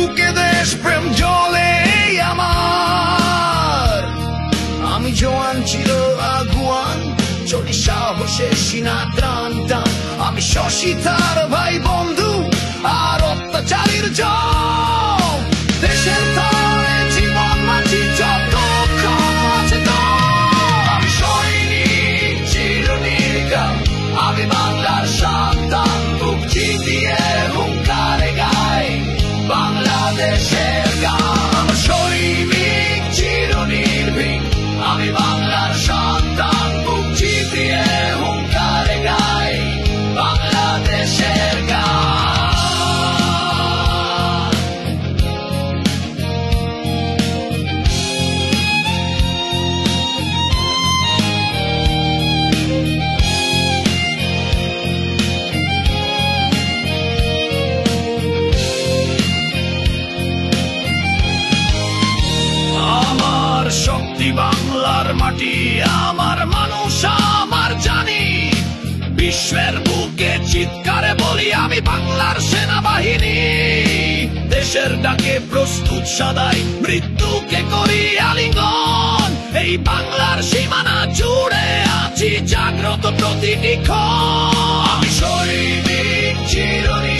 বুকে দেশ প্রেম জ্বলে আমার। আমি জোয়ান চির আগুয়ান, চলি সাহসে সিনা টান টান। আমি শশী তার ভাই বন্ধু আর অত্যাচারীর জম। দেশের তরে জীবন মাঝি যত আছে তো। আমি সৈনিক চিরনির্গাম, আমি বাংলার সন্তান। বুক চিতিয়ে হুঙ্কারে গাই বাংলাদেশের গান। আমার সৈনিক চিরনির্ভীক, আমি বাংলার সন্তান। বুক চিতিয়ে হুঙ্কারে গাই বাংলাদেশের গান। আমার শক্তি বাংলার মাটি, আমার মানুষ আমার জানি। বিশ্বের বুকে চিৎকারে বলি আমি বাংলার সেনাবাহিনী। দেশের ডাকে প্রস্তুত সদাই, মৃত্যুকে করি আলিঙ্গন। এই বাংলার সীমানা জুড়ে আছি জাগ্রত প্রতিটি ক্ষণ। আমি সৈনিক চিরনি